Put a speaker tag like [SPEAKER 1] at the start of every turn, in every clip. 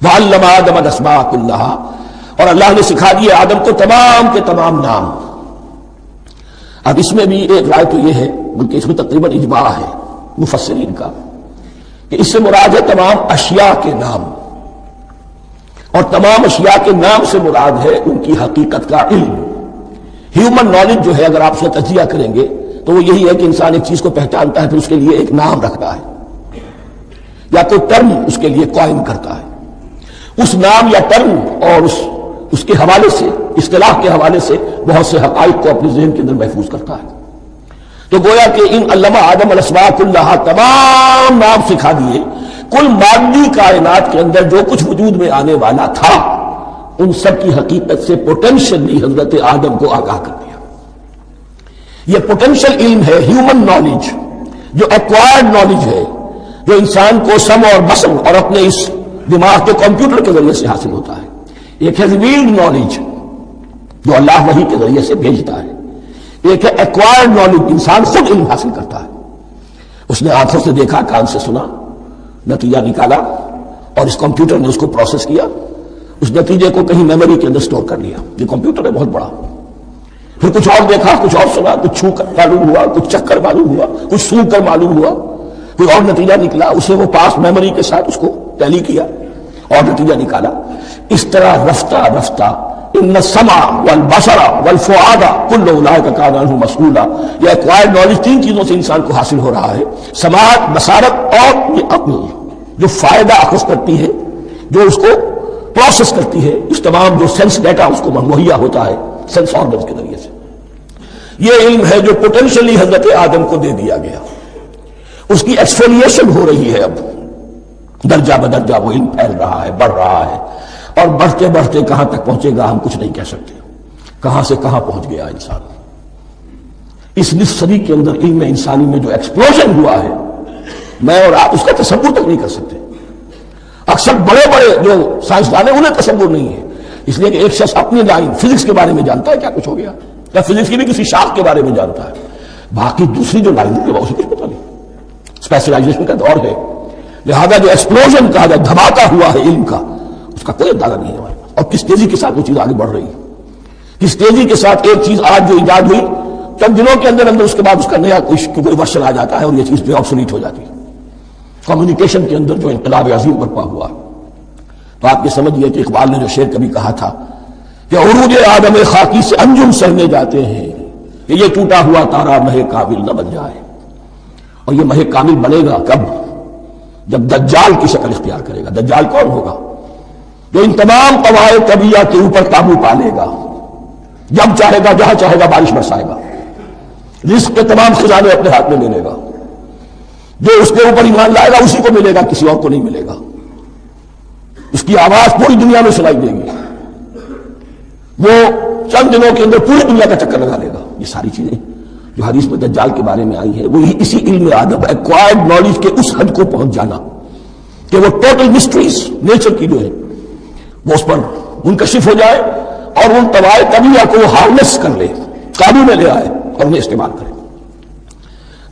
[SPEAKER 1] وعلم آدم الاسماء كلها، اور اللہ نے سکھا دیے آدم کو تمام کے تمام نام۔ اب اس میں بھی ایک رائے تو یہ ہے، بلکہ اس میں تقریباً اجماع ہے مفسرین کا، کہ اس سے مراد ہے تمام اشیاء کے نام، اور تمام اشیاء کے نام سے مراد ہے ان کی حقیقت کا علم۔ ہیومن نالج جو ہے اگر آپ اس کا تجزیہ کریں گے تو وہ یہی ہے کہ انسان ایک چیز کو پہچانتا ہے، پھر اس کے لیے ایک نام رکھتا ہے یا کوئی ٹرم اس کے لیے قائم کرتا ہے۔ اس نام یا ٹرم اور اس کے حوالے سے، اصطلاح کے حوالے سے بہت سے حقائق کو اپنے ذہن کے اندر محفوظ کرتا ہے۔ تو گویا کہ ان علم آدم الاسماء کلھا، تمام نام سکھا دیے کل مادی کائنات کے اندر جو کچھ وجود میں آنے والا تھا، ان سب کی حقیقت سے پوٹینشلی حضرت آدم کو آگاہ کر دیا۔ یہ پوٹینشل علم ہے، ہیومن نالج، جو ایکوائرڈ نالج ہے، جو انسان کو سم اور بسم اور اپنے اس دماغ کے کمپیوٹر کے ذریعے سے حاصل ہوتا ہے۔ ایک ہے ریویلڈ نالج جو اللہ وحی کے ذریعے سے بھیجتا ہے، ایک ہے ایکوائرڈ نالج، انسان خود علم حاصل کرتا ہے۔ اس نے آنکھوں سے دیکھا، کان سے سنا، نتیجہ نکالا، اور اس کمپیوٹر نے اس کو پروسیس کیا، اس نتیجے کو کہیں میموری کے اندر سٹور کر لیا۔ یہ کمپیوٹر ہے بہت بڑا۔ پھر کچھ اور دیکھا، کچھ اور سنا، کچھ چھو کر معلوم ہوا، کچھ چکھ کر معلوم ہوا، کچھ سونگھ کر معلوم ہوا، کوئی اور نتیجہ نکلا، اسے وہ پاس میموری کے ساتھ اس کو ٹیلی کیا اور نتیجہ نکالا۔ اس طرح رفتہ رفتہ ان السمع والبصر والفؤاد کل اولئک کان عنہ مسئولا، یہ ایکوائرڈ نالج تین چیزوں سے انسان کو حاصل ہو رہا ہے، سماعت، بصارت اور یہ عقل، جو فائدہ اخذ کرتی ہے، جو اس کو پروسیس کرتی ہے، اس تمام جو سینس ڈیٹا اس کو مہیا ہوتا ہے سینس آرگنز کے ذریعے سے۔ یہ علم ہے جو پوٹینشلی حضرت آدم کو دے دیا گیا۔ اس کی ایکسفولیشن ہو رہی ہے، اب درجہ بدرجہ وہ علم پھیل رہا ہے، بڑھ رہا ہے، اور بڑھتے بڑھتے کہاں تک پہنچے گا ہم کچھ نہیں کہہ سکتے، کہاں سے کہاں پہنچ گیا انسان۔ اس نصف صدی کے اندر علم انسانی میں جو ایکسپلوژن ہوا ہے، میں اور آپ اس کا تصور تک نہیں کر سکتے۔ اکثر بڑے بڑے جو سائنسدان ہیں انہیں تصور نہیں ہے، اس لیے کہ ایک شخص اپنی لائن فزکس کے بارے میں جانتا ہے کیا کچھ ہو گیا، یا فزکس کی بھی کسی شاخ کے بارے میں جانتا ہے، باقی دوسری جو لائن ہے اسے کچھ پتہ نہیں۔ اسپیشلائزیشن کا دور ہے، لہذا جو ایکسپلوژن کہا جائے، دھماکہ ہوا ہے علم کا، اس کا کوئی اندازہ نہیں ہے ہمارے پاس، اور کس تیزی کے ساتھ وہ چیز آگے بڑھ رہی ہے، کس تیزی کے ساتھ ایک چیز آج جو ایجاد ہوئی چند دنوں کے اندر اس کے بعد اس کا نیا کوئی ورژن آ جاتا ہے اور یہ چیز جو آبسولیٹ ہو جاتی ہے۔ کمیونیکیشن کے اندر جو انقلاب عظیم برپا ہوا، تو آپ یہ سمجھیے کہ اقبال نے جو شعر کبھی کہا تھا کہ عروج آدم خاکی سے انجم سہنے جاتے ہیں کہ یہ ٹوٹا ہوا تارا مہ کامل نہ بن جائے، اور یہ مہ کامل بنے گا کب؟ جب دجال کی شکل اختیار کرے گا۔ دجال کون ہوگا؟ جو ان تمام قواعد طبیعہ کے اوپر قابو پا لے گا، جب چاہے گا جہاں چاہے گا بارش برسائے گا، رزق کے تمام خزانے اپنے ہاتھ میں لے لے گا، جو اس کے اوپر ایمان لائے گا اسی کو ملے گا، کسی اور کو نہیں ملے گا، اس کی آواز پوری دنیا میں سنائی دے گی، وہ چند دنوں کے اندر پوری دنیا کا چکر لگا لے گا۔ یہ ساری چیزیں جو حدیث میں دجال کے بارے میں آئی ہے، وہ اسی علم آدم، ایکوائرڈ نالج کے اس حد کو پہنچ جانا کہ وہ ٹوٹل مسٹریز نیچر کی جو ہے وہ اس پر منکشف ہو جائے، اور ان طوائف طبیعہ کو وہ ہارنس کر لے، قابو میں لے آئے اور انہیں استعمال کرے۔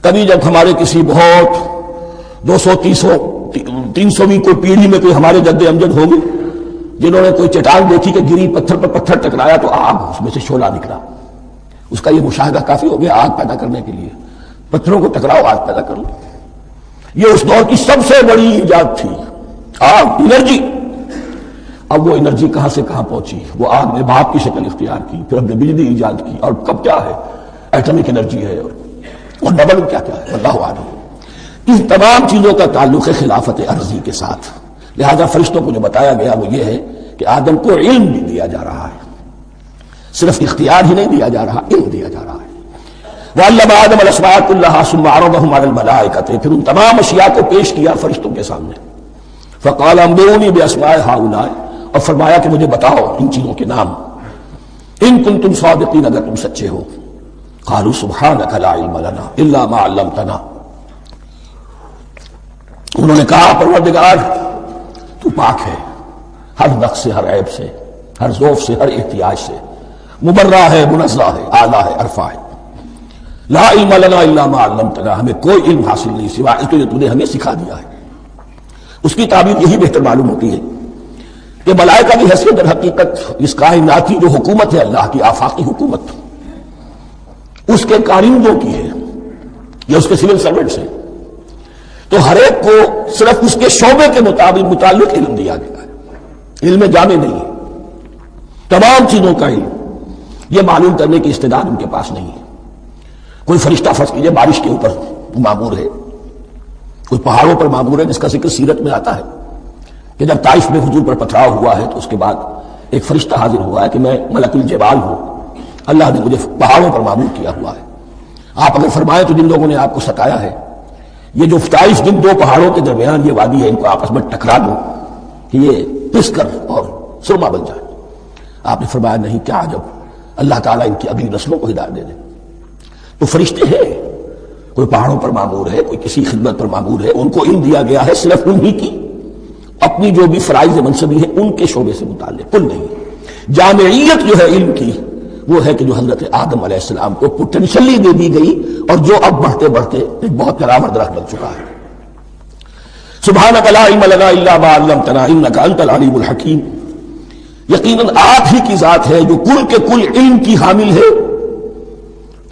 [SPEAKER 1] کبھی جب ہمارے کسی بہت 200-300ویں کوئی پیڑھی میں کوئی ہمارے جد امجد ہوں گے جنہوں نے کوئی چٹان دیکھی کہ گری، پتھر پر پتھر ٹکرایا تو آگ اس میں سے شعلہ نکلا، اس کا یہ مشاہدہ کافی ہو گیا آگ پیدا کرنے کے لیے، پتھروں کو ٹکراؤ آگ پیدا کر لو۔ یہ اس دور کی سب سے بڑی ایجاد تھی، آگ، انرجی۔ اب وہ انرجی کہاں سے کہاں پہنچی، وہ آگ نے بھاپ کی شکل اختیار کی، پھر ہم نے بجلی ایجاد کی، اور کب کیا ہے ایٹمک انرجی ہے، اور ڈبل کیا کیا ہے، اللہ عالم۔ ان تمام چیزوں کا تعلق ہے خلافت عرضی کے ساتھ، لہذا فرشتوں کو جو بتایا گیا وہ یہ ہے کہ آدم کو علم بھی دیا جا رہا ہے، صرف اختیار ہی نہیں دیا جا رہا، علم دیا جا رہا ہے۔ وَعَلَّمَ آدَمَ الْأَسْمَاءَ كُلَّهَا ثُمَّ عَرَضَهُمْ عَلَى الْمَلَائِكَةِ، پھر ان تمام اشیاء کو پیش کیا فرشتوں کے سامنے۔ فَقَالَ أَنبِئُونِي بِأَسْمَاءِ هَؤُلَاءِ، اور فرمایا کہ مجھے بتاؤ ان چیزوں کے نام، ان کنتم صادقین، اگر تم سچے ہو۔ قالوا سبحانك لا علم لنا الا ما علمتنا، انہوں نے کہا پروردگار تو پاک ہے ہر نقص سے، ہر عیب سے، ہر ذوف سے، ہر احتیاج سے، مبرہ ہے، منزہ ہے، اعلیٰ ہے، عرفہ ہے۔ لا علم لنا الا ما علمتنا، ہمیں کوئی علم حاصل نہیں سوائے اس کے جو تو نے ہمیں سکھا دیا ہے۔ اس کی تعبیر یہی بہتر معلوم ہوتی ہے کہ ملائکہ کی حیثیت در حقیقت اس کائناتی جو حکومت ہے اللہ کی آفاقی حکومت، اس کے کارندوں کی ہے یا اس کے سول سرونٹس ہیں، تو ہر ایک کو صرف اس کے شعبے کے متعلق علم دیا گیا ہے، علم جامع نہیں ہے، تمام چیزوں کا علم یہ معلوم کرنے کی استعداد ان کے پاس نہیں ہے۔ کوئی فرشتہ فرض کیجیے بارش کے اوپر معمور ہے، کوئی پہاڑوں پر معمور ہے، جس کا ذکر سیرت میں آتا ہے کہ جب طائف میں حضور پر پتھراؤ ہوا ہے تو اس کے بعد ایک فرشتہ حاضر ہوا ہے کہ میں ملک الجبال ہوں، اللہ نے مجھے پہاڑوں پر معمور کیا ہوا ہے، آپ اگر فرمائیں تو جن لوگوں نے آپ کو ستایا ہے یہ جو 27 دن دو پہاڑوں کے درمیان یہ وادی ہے ان کو آپس میں ٹکرا دو کہ یہ پس کر اور سرما بن جائے، آپ نے فرمایا نہیں، کیا عجب، اللہ تعالیٰ ان کی اگلی نسلوں کو ہدایت دے دے۔ تو فرشتے ہیں، کوئی پہاڑوں پر معمور ہے، کوئی کسی خدمت پر معمور ہے، ان کو علم دیا گیا ہے صرف انہی کی اپنی جو بھی فرائض منصبی ہے ان کے شعبے سے متعلق، کل نہیں۔ جامعیت جو ہے علم کی وہ ہے کہ جو حضرت آدم علیہ السلام کو پوٹینشلی دے دی گئی اور جو اب بڑھتے بڑھتے ایک بہت کلامر درخت بن چکا ہے۔ سبحانک لا علم لنا الا ما علمتنا انک انت العلیم الحکیم، یقیناً آپ ہی کی ذات ہے جو کل کے کل علم کی حامل ہے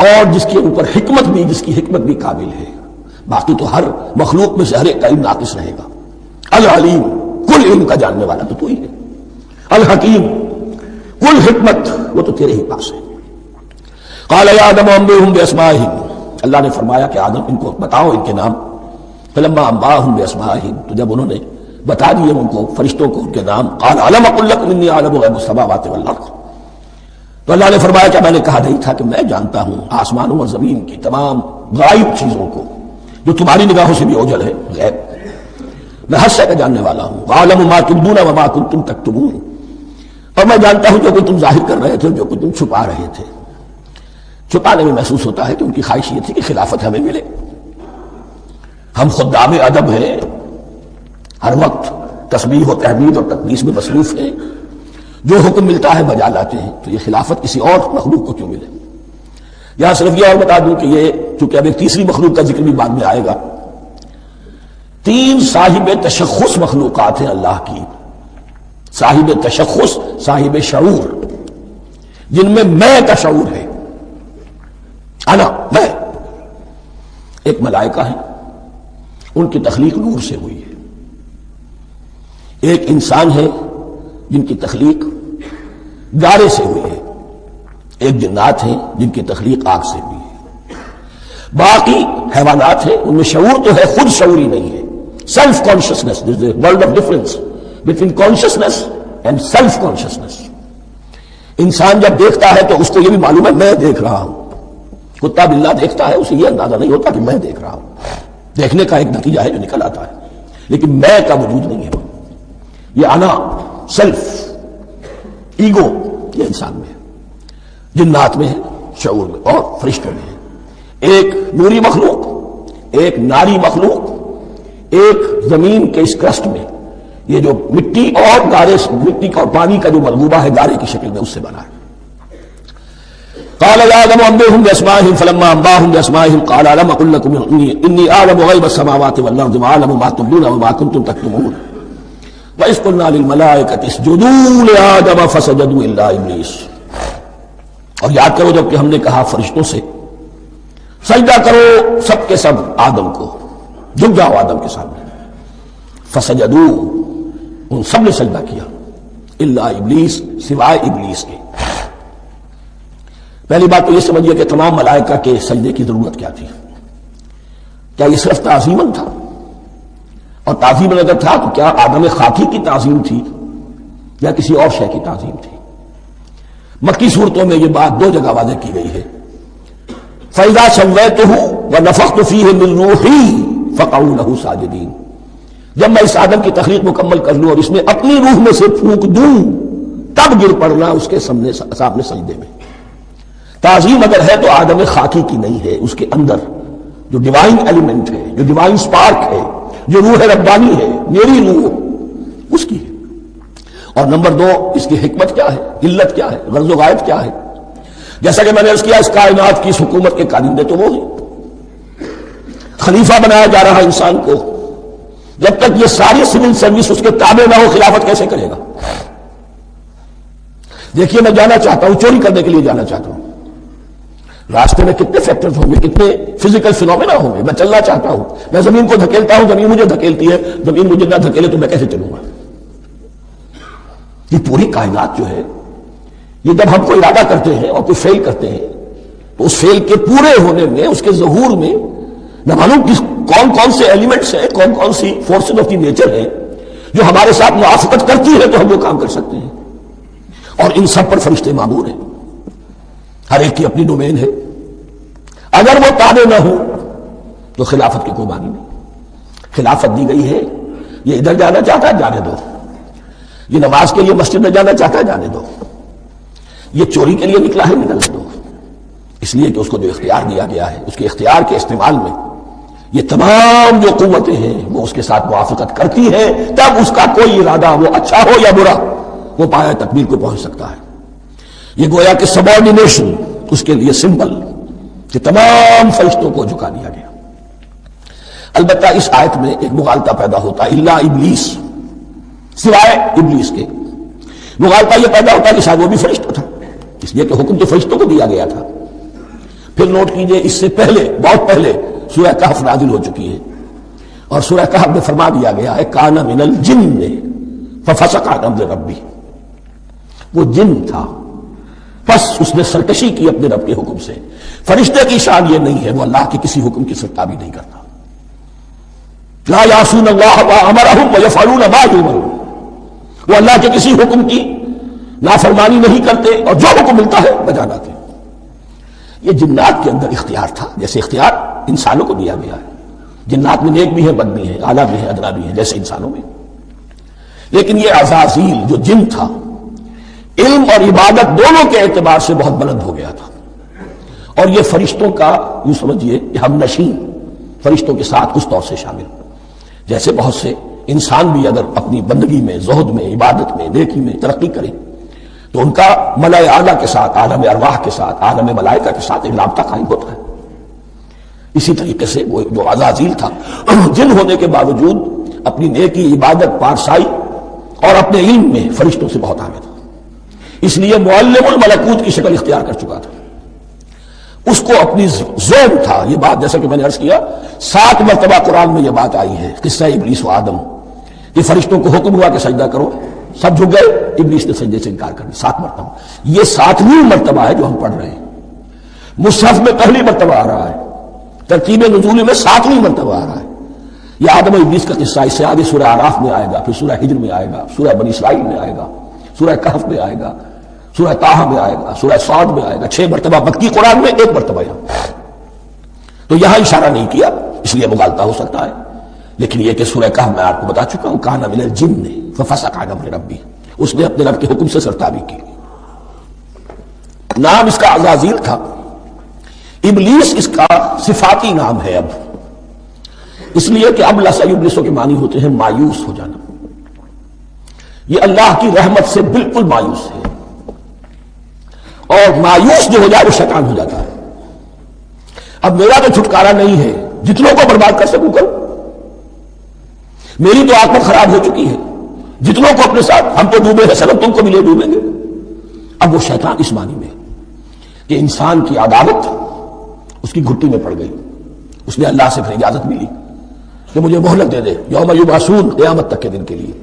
[SPEAKER 1] اور جس کے اوپر حکمت بھی، جس کی حکمت بھی قابل ہے، باقی تو ہر مخلوق میں سے ہر ایک کا علم ناقص رہے گا۔ العلیم، کل علم کا جاننے والا تو ہی ہے، الحکیم، کل حکمت وہ تو تیرے ہی پاس ہے۔ قال یا آدم انبئہم باسمائہم، اللہ نے فرمایا کہ آدم ان کو بتاؤ ان کے نام، فلما انباہم باسمائہم، تو جب انہوں نے بتا دیے ان کو فرشتوں کو ان کے نام، قال الم اقل لکم انی اعلم غیب السماوات والارض، تو اللہ نے فرمایا کہ میں نے کہا نہیں تھا کہ میں جانتا ہوں آسمانوں اور زمین کی تمام غائب چیزوں کو جو تمہاری نگاہوں سے بھی اوجھل ہے، غیب، میں ہر شے کا جاننے والا ہوں، وَأَعْلَمُ مَا تُبْدُونَ وَمَا كُنتُمْ تَكْتُمُونَ، اور میں جانتا ہوں جو کہ تم ظاہر کر رہے تھے جو کہ تم چھپا رہے تھے۔ چھپانے میں محسوس ہوتا ہے کہ ان کی خواہش یہ تھی کہ خلافت ہمیں ملے، ہم خدام ادب ہیں، ہر وقت تسبیح و تحمید اور تقدیس میں مصروف ہیں، جو حکم ملتا ہے بجا لاتے ہیں، تو یہ خلافت کسی اور مخلوق کو کیوں ملے؟ یہاں صرف یہ اور بتا دوں کہ یہ چونکہ اب ایک تیسری مخلوق کا ذکر بھی بعد میں آئے گا، 3 صاحب تشخص مخلوقات ہیں اللہ کی، صاحب تشخص، صاحب شعور، جن میں کا شعور ہے، انا، میں۔ ایک ملائکہ ہے، ان کی تخلیق نور سے ہوئی ہے، ایک انسان ہے جن کی تخلیق گارے سے ہوئی ہے، ایک جنات ہیں جن کی تخلیق آگ سے ہوئی ہے، باقی حیوانات ہیں ان میں شعور تو ہے، خود شعوری نہیں ہے، self consciousness, there is a world of difference between consciousness and self consciousness. انسان جب دیکھتا ہے تو اس کو یہ بھی معلوم ہے میں دیکھ رہا ہوں، کتا بلّا دیکھتا ہے اسے یہ اندازہ نہیں ہوتا کہ میں دیکھ رہا ہوں، دیکھنے کا ایک نتیجہ ہے جو نکل آتا ہے، لیکن میں کا وجود نہیں ہے، یہ انا، سیلف، ایگو، یہ انسان میں ہے، جنات میں ہے، شعور میں، اور فرشتوں میں ہے، ایک نوری مخلوق، ایک ناری مخلوق، ایک زمین کے اس کرسٹ میں، یہ جو مٹی اور گارے، مٹی کا اور پانی کا جو مرغوبہ ہے گارے کی شکل میں، اس سے بنا ہے۔ قال يا آدم انبئهم باسمائهم فلما انباهم باسمائهم قال الم اقل لكم اني اعلم غيب السماوات والارض واعلم ما تبدون وما كنتم تكتمون وإذ قلنا للملائكة اسجدوا لآدم فسجدوا الا ابلیس، اور یاد کرو جب کہ ہم نے کہا فرشتوں سے سجدہ کرو سب کے سب آدم کو، جھک جاؤ آدم کے سامنے، فسجدوا، ان سب نے سجدہ کیا، الا ابلیس، سوائے ابلیس کے۔ پہلی بات تو یہ سمجھیے کہ تمام ملائکہ کے سجدے کی ضرورت کیا تھی؟ کیا یہ صرف تعظیماً تھا؟ اور تعظیم اگر تھا تو کیا آدم خاکی کی تعظیم تھی یا کسی اور شے کی تعظیم تھی؟ مکی صورتوں میں یہ بات 2 جگہ واضح کی گئی ہے، فَإِذَا سَوَّيْتُهُ وَنَفَخْتُ فِيهِ مِن رُوحِي فَقَعُوا لَهُ سَاجِدِينَ، جب میں اس آدم کی تخلیق مکمل کر لوں اور اس میں اپنی روح میں سے پھونک دوں تب گر پڑنا اس کے سامنے سجدے میں۔ تعظیم اگر ہے تو آدم خاکی کی نہیں ہے، اس کے اندر جو ڈیوائن ایلیمنٹ ہے، جو ڈیوائن سپارک ہے، جو روح ربانی ہے، میری روح، اس کی ہے۔ اور نمبر 2، اس کی حکمت کیا ہے، علت کیا ہے، غرض و غائب کیا ہے؟ جیسا کہ میں نے عرض کیا، اس کائنات کی اس حکومت کے کارندے تو وہ ہیں، خلیفہ بنایا جا رہا انسان کو، جب تک یہ ساری سول سروس اس کے تابع نہ ہو خلافت کیسے کرے گا؟ دیکھیے میں جانا چاہتا ہوں، چوری کرنے کے لیے جانا چاہتا ہوں، راستے میں کتنے فیکٹرز ہوں گے، کتنے فزیکل فینومینا ہوں گے، میں چلنا چاہتا ہوں، میں زمین کو دھکیلتا ہوں، زمین مجھے دھکیلتی ہے، زمین مجھے نہ دھکیلے تو میں کیسے چلوں گا؟ یہ پوری کائنات جو ہے، یہ جب ہم کو ارادہ کرتے ہیں اور کوئی فیل کرتے ہیں تو اس فیل کے پورے ہونے میں، اس کے ظہور میں نہ معلوم کون کون سے ایلیمنٹس ہیں، کون کون سی فورسز آف دی نیچر ہیں جو ہمارے ساتھ موافقت کرتی ہے تو ہم وہ کام کر سکتے ہیں، اور ان سب پر فرشتے معمور ہیں، ہر ایک کی اپنی ڈومین ہے۔ اگر وہ تابع نہ ہو تو خلافت کی کوئی معنی نہیں۔ خلافت دی گئی ہے، یہ ادھر جانا چاہتا ہے جانے دو، یہ نماز کے لیے مسجد میں جانا چاہتا ہے جانے دو، یہ چوری کے لیے نکلا ہے نکلنے دو، اس لیے کہ اس کو جو اختیار دیا گیا ہے، اس کے اختیار کے استعمال میں یہ تمام جو قوتیں ہیں وہ اس کے ساتھ موافقت کرتی ہیں، تب اس کا کوئی ارادہ، وہ اچھا ہو یا برا، وہ پایہ تکمیل کو پہنچ سکتا ہے۔ یہ گویا کہ سبارڈینیشن اس کے لیے سمبل کہ تمام فرشتوں کو جھکا دیا گیا۔ البتہ اس آیت میں ایک مغالطہ پیدا ہوتا ہے، الا ابلیس، سوائے ابلیس کے۔ مغالطہ یہ پیدا ہوتا ہے کہ شاید وہ بھی فرشتہ تھا، اس لیے کہ حکم تو فرشتوں کو دیا گیا تھا۔ پھر نوٹ کیجئے، اس سے پہلے، بہت پہلے سورہ کہف نازل ہو چکی ہے، اور سورہ کہف میں فرما دیا گیا ہے کان من الجن ففسق عن امر ربی، وہ جن تھا پس اس نے سرکشی کی اپنے رب کے حکم سے۔ فرشتے کی شان یہ نہیں ہے، وہ اللہ کے کسی حکم کی سرتابی نہیں کرتا۔ لا یعصون اللہ ما امرهم ویفعلون ما یؤمرون، وہ اللہ کے کسی حکم کی نافرمانی نہیں کرتے اور جو حکم ملتا ہے بجا لاتے۔ یہ جنات کے اندر اختیار تھا، جیسے اختیار انسانوں کو دیا گیا ہے۔ جنات میں نیک بھی ہیں، بد بھی ہیں، اعلیٰ بھی ہیں، ادنا بھی ہیں، جیسے انسانوں میں۔ لیکن یہ عزازیل جو جن تھا، علم اور عبادت دونوں کے اعتبار سے بہت بلند ہو گیا تھا، اور یہ فرشتوں کا یوں سمجھیے کہ ہم نشین، فرشتوں کے ساتھ اس طور سے شامل، جیسے بہت سے انسان بھی اگر اپنی بندگی میں، زہد میں، عبادت میں، نیکی میں ترقی کریں تو ان کا ملائے اعلیٰ کے ساتھ، عالم ارواح کے ساتھ، عالم ملائکہ کے ساتھ ایک رابطہ قائم ہوتا ہے۔ اسی طریقے سے وہ جو عزازیل تھا، جن ہونے کے باوجود اپنی نیکی، عبادت، پارسائی اور اپنے علم میں فرشتوں سے بہت آگے تھا، اس لیے معلم الملکوت کی شکل اختیار کر چکا تھا۔ اس کو اپنی زوم تھا، یہ بات جیسا کہ میں نے عرض کیا 7 مرتبہ قرآن میں یہ بات آئی ہے، قصہ ابلیس و آدم، کہ فرشتوں کو حکم ہوا کہ سجدہ کرو، سب جھک گئے، ابلیس نے سجدے سے انکار کر دیا 7 مرتبہ۔ یہ 7ویں مرتبہ ہے جو ہم پڑھ رہے ہیں، مصحف میں پہلی مرتبہ آ رہا ہے، ترتیب نزول میں 7ویں مرتبہ آ رہا ہے۔ یہ آدم و ابلیس کا قصہ اس سے آگے سورہ اعراف میں آئے گا، پھر سورہ ہجر میں آئے گا، سورہ بنی اسرائیل میں آئے گا، سورہ کہف میں آئے گا، سورہ طٰہٰ میں آئے گا، سورہ صاد میں آئے گا، 6 مرتبہ مکی قرآن میں، 1 مرتبہ یہاں۔ تو یہاں اشارہ نہیں کیا، اس لیے مغالطہ ہو سکتا ہے، لیکن یہ کہ سورہ کہف میں آپ کو بتا چکا ہوں کان من الجن ففسق عن امر ربی، اس نے اپنے رب کے حکم سے سرتابی کی۔ نام اس کا عزازیل تھا، ابلیس اس کا صفاتی نام ہے اب، اس لیے کہ اب لسع یبلسو کے معنی ہوتے ہیں مایوس ہو جانا۔ یہ اللہ کی رحمت سے بالکل مایوس ہے، اور مایوس جو ہو جائے وہ شیطان ہو جاتا ہے۔ اب میرا تو چھٹکارا نہیں ہے، جتنوں کو برباد کر سکوں کروں، میری تو عاقبت خراب ہو چکی ہے، جتنوں کو اپنے ساتھ، ہم تو ڈوبے ہیں سبب تم کو بھی لے ڈوبیں گے۔ اب وہ شیطان اس معنی میں کہ انسان کی عداوت اس کی گھٹی میں پڑ گئی، اس نے اللہ سے پھر اجازت ملی کہ مجھے مہلت دے دے یوم یبعثون، قیامت تک کے دن کے لیے،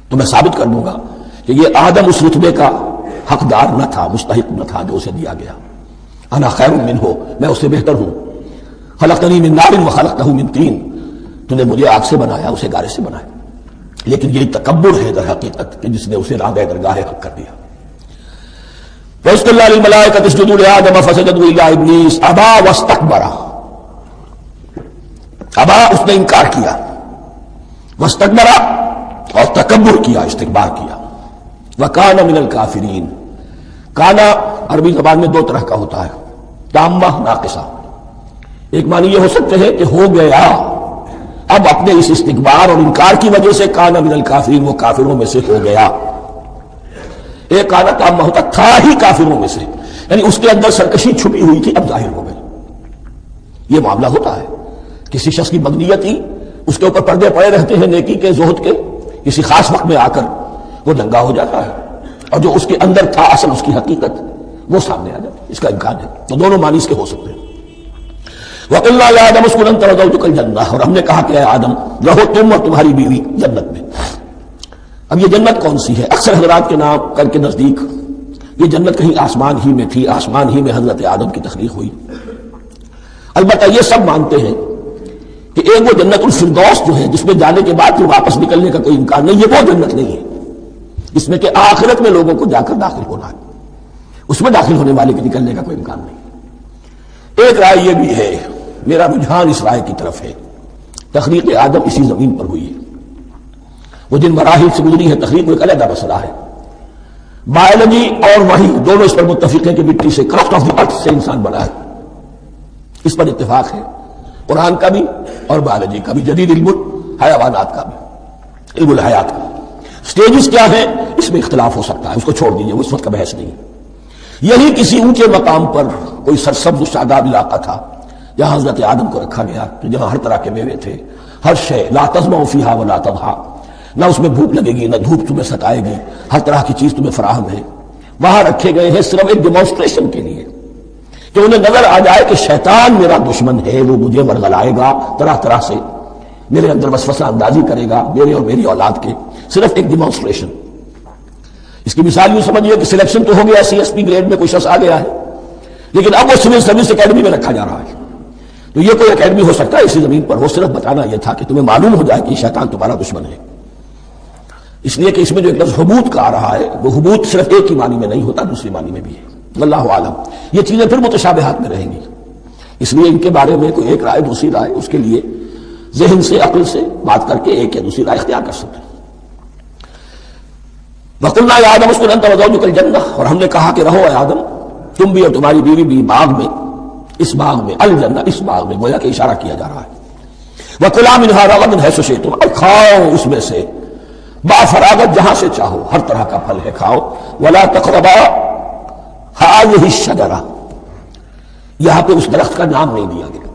[SPEAKER 1] تو میں ثابت کر دوں گا کہ یہ آدم اس رتبے کا حقدار نہ تھا، مستحق نہ تھا جو اسے دیا گیا۔ انا خیر منہ، میں اس سے بہتر ہوں، خلقتنی من نار وخلقتہ من طین، تو نے مجھے آگ سے بنایا، اسے گارے سے بنایا۔ لیکن یہی تکبر ہے در حقیقت کہ جس نے اسے راندہ درگاہ حق کر دیا۔ وَإِذْ قُلْنَا لِلْمَلَائِكَةِ اسْجُدُوا لِآدَمَ فَسَجَدُوا إِلَّا إِبْلِيسَ أَبَىٰ وَاسْتَكْبَرَ، ابا اس نے انکار کیا، واستکبر اور تکبر کیا، استکبار کیا، وَكَانَ مِنَ الْكَافِرِينَ۔ کانا عربی زبان میں 2 طرح کا ہوتا ہے، تامہ، ناقصہ۔ ایک معنی یہ ہو سکتے ہیں کہ ہو گیا، اب اپنے اس استکبار اور انکار کی وجہ سے کانا من الکافرین، وہ کافروں میں سے ہو گیا۔ ایک کانا تامہ ہوتا تھا ہی کافروں میں سے، یعنی اس کے اندر سرکشی چھپی ہوئی تھی، اب ظاہر ہو گئی۔ یہ معاملہ ہوتا ہے، کسی شخص کی بدنیت ہی اس کے اوپر پردے پڑے رہتے ہیں، نیکی کے، زہد کے، کسی خاص وقت میں آ کر وہ ننگا ہو جاتا ہے، اور جو اس کے اندر تھا اصل اس کی حقیقت وہ سامنے آ جاتی، اس کا امکان ہے۔ تو دونوں معنی اس کے ہو سکتے ہیں۔ وَقُلْنَا يَا آدَمُ اسْكُنْ أَنْتَ وَزَوْجُكَ الْجَنَّةَ، اور ہم نے کہا کہ اے آدم رہو تم اور تمہاری بیوی جنت میں۔ اب یہ جنت کون سی ہے؟ اکثر حضرات کے نام کر کے نزدیک یہ جنت کہیں آسمان ہی میں تھی، آسمان ہی میں حضرت آدم کی تخلیق ہوئی۔ البتہ یہ سب مانتے ہیں کہ ایک وہ جنت الفردوس جو ہے جس میں جانے کے بعد پھر واپس نکلنے کا کوئی امکان نہیں، یہ وہ جنت نہیں ہے جس میں کہ آخرت میں لوگوں کو جا کر داخل ہونا ہے، اس میں داخل ہونے والے کے نکلنے کا کوئی امکان نہیں۔ ایک رائے یہ بھی ہے، میرا رجحان اس رائے کی طرف ہے، تخلیق آدم اسی زمین پر ہوئی ہے۔ وہ جن مراحل سے گزری ہے تخلیق وہ ایک علیحدہ مسئلہ ہے۔ بایولوجی اور وحی دونوں اس پر متفق ہیں کہ مٹی سے، کرافٹ آف دی ارتھ سے انسان بنا ہے، اس پر اتفاق ہے، قرآن کا بھی اور بایولوجی کا بھی، جدید علم الحیوانات کا بھی، علم الحیات کا۔ سٹیجز کیا ہیں اس میں اختلاف ہو سکتا ہے، اس کو چھوڑ دیجئے، وہ اس وقت کا بحث نہیں۔ یہی کسی اونچے مقام پر کوئی سرسبز و شاداب علاقہ تھا جہاں حضرت آدم کو رکھا گیا، جہاں ہر طرح کے میوے تھے، ہر شے لا تظمأ فیہا ولا تضحیٰ، نہ اس میں بھوک لگے گی نہ دھوپ تمہیں ستائے گی، ہر طرح کی چیز تمہیں فراہم ہے۔ وہاں رکھے گئے ہیں صرف ایک ڈیمانسٹریشن کے لیے کہ انہیں نظر آ جائے کہ شیطان میرا دشمن ہے، وہ مجھے ورغلائے گا، طرح طرح سے میرے اندر وسوسہ اندازی کرے گا، میرے اور میری اولاد کے، صرف ایک ڈیمانسٹریشن۔ اس کی مثال یوں سمجھیے کہ سلیکشن تو ہو گیا، CSP گریڈ میں کوئی شخص آ گیا ہے، لیکن اب وہ سول سروس اکیڈمی میں رکھا جا رہا ہے۔ تو یہ کوئی اکیڈمی ہو سکتا ہے اسی زمین پر، وہ صرف بتانا یہ تھا کہ تمہیں معلوم ہو جائے کہ شیطان تمہارا دشمن ہے۔ اس لیے کہ اس میں جو ایک لفظ حبوط کا آ رہا ہے، وہ حبوط صرف ایک ہی معنی میں نہیں ہوتا، دوسری معنی میں بھی ہے۔ واللہ عالم، یہ چیزیں پھر متشابہات میں رہیں گی، اس لیے ان کے بارے میں کوئی ایک رائے دوسری رائے، اس کے لیے ذہن سے عقل سے بات کر کے ایک یا دوسری رائے اختیار کر سکتے ہیں۔ وَقُلْنَا يَا آدَمُ اسْكُنْ أَنْتَ وَزَوْجُكَ الْجَنَّةَ، اور ہم نے کہا کہ رہو اے آدم تم بھی اور تمہاری بیوی بھی باغ میں، اس باغ میں، الجنہ اس باغ میں، گویا کہ اشارہ کیا جا رہا ہے۔ وَكُلَا مِنْهَا رَغَدًا حَيْثُ شِئْتُمْ، اور کھاؤ اس میں سے با فراغت جہاں سے چاہو، ہر طرح کا پھل ہے کھاؤ۔ وَلَا تَقْرَبَا هَٰذِهِ الشَّجَرَةَ، یہاں پہ اس درخت کا نام نہیں دیا گیا،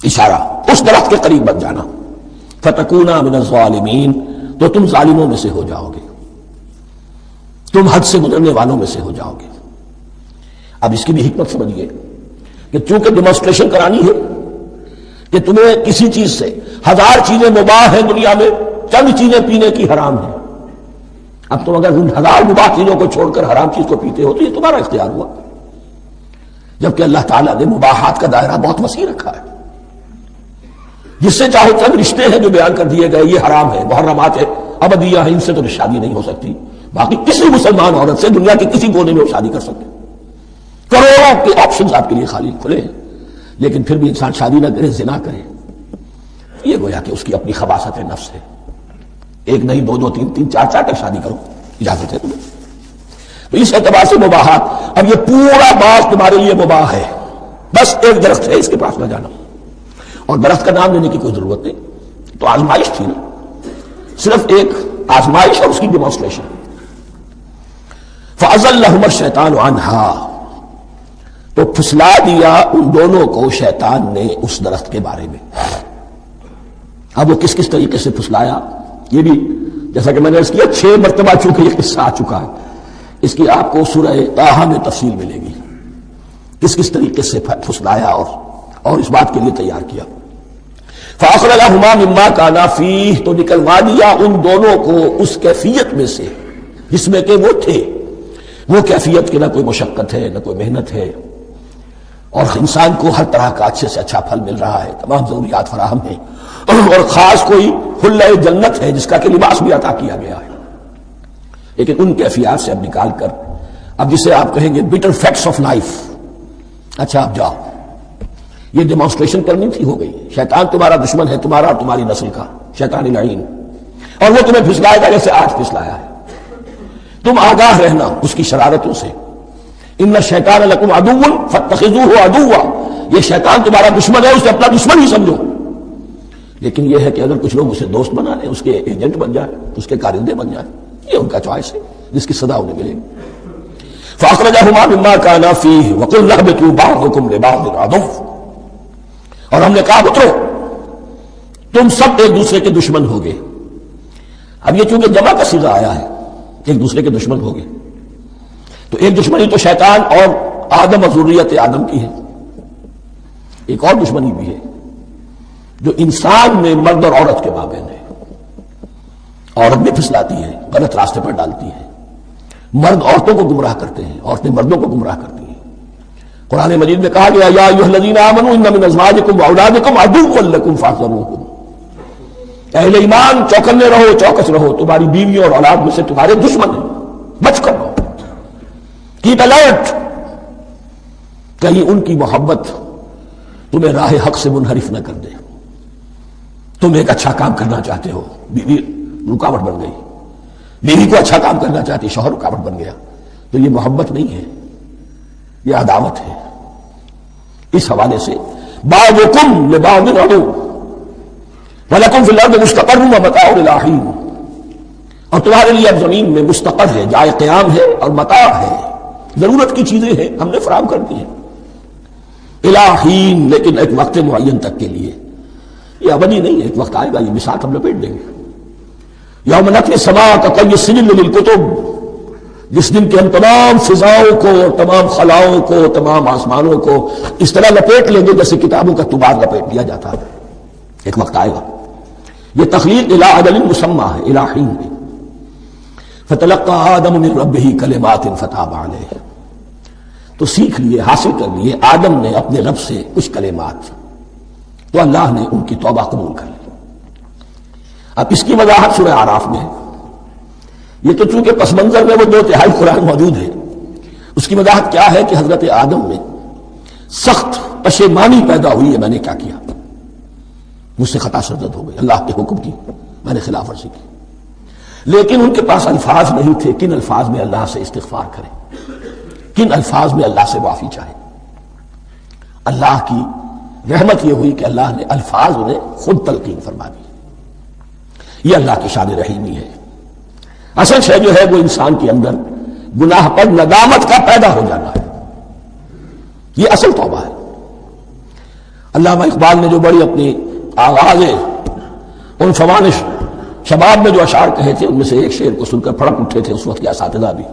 [SPEAKER 1] اشارہ اس درخت کے قریب مت جانا۔ فَتَكُونَا مِنَ الظَّالِمِينَ، تو تم ظالموں میں سے ہو جاؤ گے، تم حد سے گزرنے والوں میں سے ہو جاؤ گے۔ اب اس کی بھی حکمت سمجھیے کہ چونکہ ڈیمانسٹریشن کرانی ہے کہ تمہیں کسی چیز سے، ہزار چیزیں مباح ہیں دنیا میں، چند چیزیں پینے کی حرام ہیں، اب تم اگر ان ہزار مباح چیزوں کو چھوڑ کر حرام چیز کو پیتے ہو تو یہ تمہارا اختیار ہوا، جبکہ اللہ تعالیٰ نے مباحات کا دائرہ بہت وسیع رکھا ہے۔ جس سے چاہو چند رشتے ہیں جو بیان کر دیے گئے، یہ حرام ہے، محرمات ہے، ابدیہ ہے، ان سے تو شادی نہیں ہو سکتی، باقی کسی مسلمان عورت سے دنیا کے کسی کونے میں وہ شادی کر سکتے، کروڑوں کے آپشنز آپ کے لیے خالی کھلے ہیں، لیکن پھر بھی انسان شادی نہ کرے، زنا کرے، یہ گویا کہ اس کی اپنی خباثت نفس ہے۔ ایک نہیں، دو دو، تین تین، چار چار تک شادی کرو، اجازت ہے تمہیں۔ تو اس اعتبار سے مباحات، اب یہ پورا باغ تمہارے لیے مباح ہے، بس ایک درخت ہے اس کے پاس نہ جانا، اور درخت کا نام لینے کی کوئی ضرورت نہیں۔ تو آزمائش تھی نا، صرف ایک آزمائش اور اس کی ڈیمانسٹریشن۔ فَأَزَلَّهُمَا الشَّيْطَانُ عَنْهَا، تو پھسلا دیا ان دونوں کو شیطان نے اس درخت کے بارے میں۔ اب وہ کس کس طریقے سے پھسلایا، یہ بھی جیسا کہ میں نے عرض کیا 6 مرتبہ چونکہ یہ قصہ آ چکا ہے، اس کی آپ کو سورہ طٰہٰ میں تفصیل ملے گی، کس کس طریقے سے پھسلایا اور اس بات کے لیے تیار کیا۔ فَأَخْرَجَهُمَا مِمَّا كَانَا فِيهِ، تو نکلوا دیا ان دونوں کو اس کیفیت میں سے جس میں کہ وہ تھے، وہ کیفیت کہ نہ کوئی مشقت ہے نہ کوئی محنت ہے، اور انسان کو ہر طرح کا اچھے سے اچھا پھل مل رہا ہے، تمام ضروریات فراہم ہیں، اور خاص کوئی حلہ جنت ہے جس کا کہ لباس بھی عطا کیا گیا ہے۔ لیکن ان کیفیات سے اب نکال کر، اب جسے آپ کہیں گے بیٹر فیکٹس آف لائف، اچھا اب جاؤ، یہ ڈیمانسٹریشن کرنی تھی، ہو گئی۔ شیطان تمہارا دشمن ہے، تمہارا اور تمہاری نسل کا، شیطان لعین، اور وہ تمہیں پھسلائے گا جیسے آج پھسلایا ہے۔ تم آگاہ رہنا اس کی شرارتوں سے، ان الشیطان لکم عدو فاتخذوہ عدوا، یہ شیطان تمہارا دشمن ہے، اسے اپنا دشمن ہی سمجھو۔ لیکن یہ ہے کہ اگر کچھ لوگ اسے دوست بنا لیں، اس کے ایجنٹ بن جائیں، اس کے کارندے بن جائیں، یہ ان کا چوائس ہے جس کی سزا انہیں ملے گی۔ فَأَخْرَجَهُمَا مِمَّا كَانَا فِيهِ وَقُلْنَا اهْبِطُوا بَعْضُكُمْ لِبَعْضٍ عَدُوٌّ، اور ہم نے کہا اترو، تم سب ایک دوسرے کے دشمن ہوگے۔ اب یہ چونکہ جمع کا صیغہ آیا ہے، ایک دوسرے کے دشمن ہوگے، تو ایک دشمنی تو شیطان اور آدم اور ذریت آدم کی ہے، ایک اور دشمنی بھی ہے جو انسان میں مرد اور عورت کے مابین ہے۔ عورت بھی پھسلاتی ہے، غلط راستے پر ڈالتی ہے، مرد عورتوں کو گمراہ کرتے ہیں، عورتیں مردوں کو گمراہ کرتی ہیں۔ قرآن مجید میں کہا گیا یا ایھا الذین آمنوا ان من ازواجکم واولادکم عدو لکم فاحذروہم، اہل ایمان چوکنے رہو، چوکس رہو، تمہاری بیویوں اور اولاد میں سے تمہارے دشمن ہیں، بچ کر رہو، کیپ الرٹ، کہیں ان کی محبت تمہیں راہ حق سے منحرف نہ کر دے۔ تم ایک اچھا کام کرنا چاہتے ہو، بیوی رکاوٹ بن گئی، بیوی کو اچھا کام کرنا چاہتی، شوہر رکاوٹ بن گیا، تو یہ محبت نہیں ہے، یہ عداوت ہے۔ اس حوالے سے بعضکم لبعض عدو وَلَكُمْ فِي الْأَرْضِ مُسْتَقَرٌّ وَمَتَاعٌ إِلَىٰ حِينٍ، اور تمہارے لیے اب زمین میں مستقر ہے، جائے قیام ہے اور متاع ہے، ضرورت کی چیزیں ہیں ہم نے فراہم کر دی ہیں، إِلَىٰ حِينٍ، لیکن ایک وقت معین تک کے لیے، یہ ابدی نہیں ہے، ایک وقت آئے گا یہ بساط ہم لپیٹ دیں گے۔ یوم نطوی السماء کطی السجل للکتب، جس دن کے ہم تمام فضاؤں کو، تمام خلاؤں کو، تمام آسمانوں کو اس طرح لپیٹ لیں گے جیسے کتابوں کا تبار لپیٹ دیا جاتا ہے۔ ایک وقت آئے گا، یہ تخلیق الی اجل مسمى ہے، الی حین ہے۔ فتلقى آدم من ربہ کلمات فتاب علیہ، تو سیکھ لیے، حاصل کر لیے آدم نے اپنے رب سے کچھ کلمات، تو اللہ نے ان کی توبہ قبول کر لی۔ اب اس کی وضاحت سورہ اعراف میں ہے، یہ تو چونکہ پس منظر میں وہ 2/3 قرآن موجود ہے، اس کی وضاحت کیا ہے کہ حضرت آدم میں سخت پشیمانی پیدا ہوئی ہے، میں نے کیا کیا، مجھ سے خطا سرزد ہو گئی، اللہ کے حکم کی میں نے خلاف ورزی کی، لیکن ان کے پاس الفاظ نہیں تھے کن الفاظ میں اللہ سے استغفار کریں، کن الفاظ میں اللہ سے معافی چاہیں۔ اللہ کی رحمت یہ ہوئی کہ اللہ نے الفاظ انہیں خود تلقین فرما دی۔ یہ اللہ کی شان رحیمی ہے۔ اصل شے جو ہے وہ انسان کے اندر گناہ پر ندامت کا پیدا ہو جانا ہے، یہ اصل توبہ ہے۔ علامہ اقبال نے جو بڑی اپنی آغاز ان فوانش شباب میں جو اشعار کہے تھے، ان میں سے ایک شعر کو سن کر پھڑک اٹھے تھے اس وقت کے اساتذہ بھی۔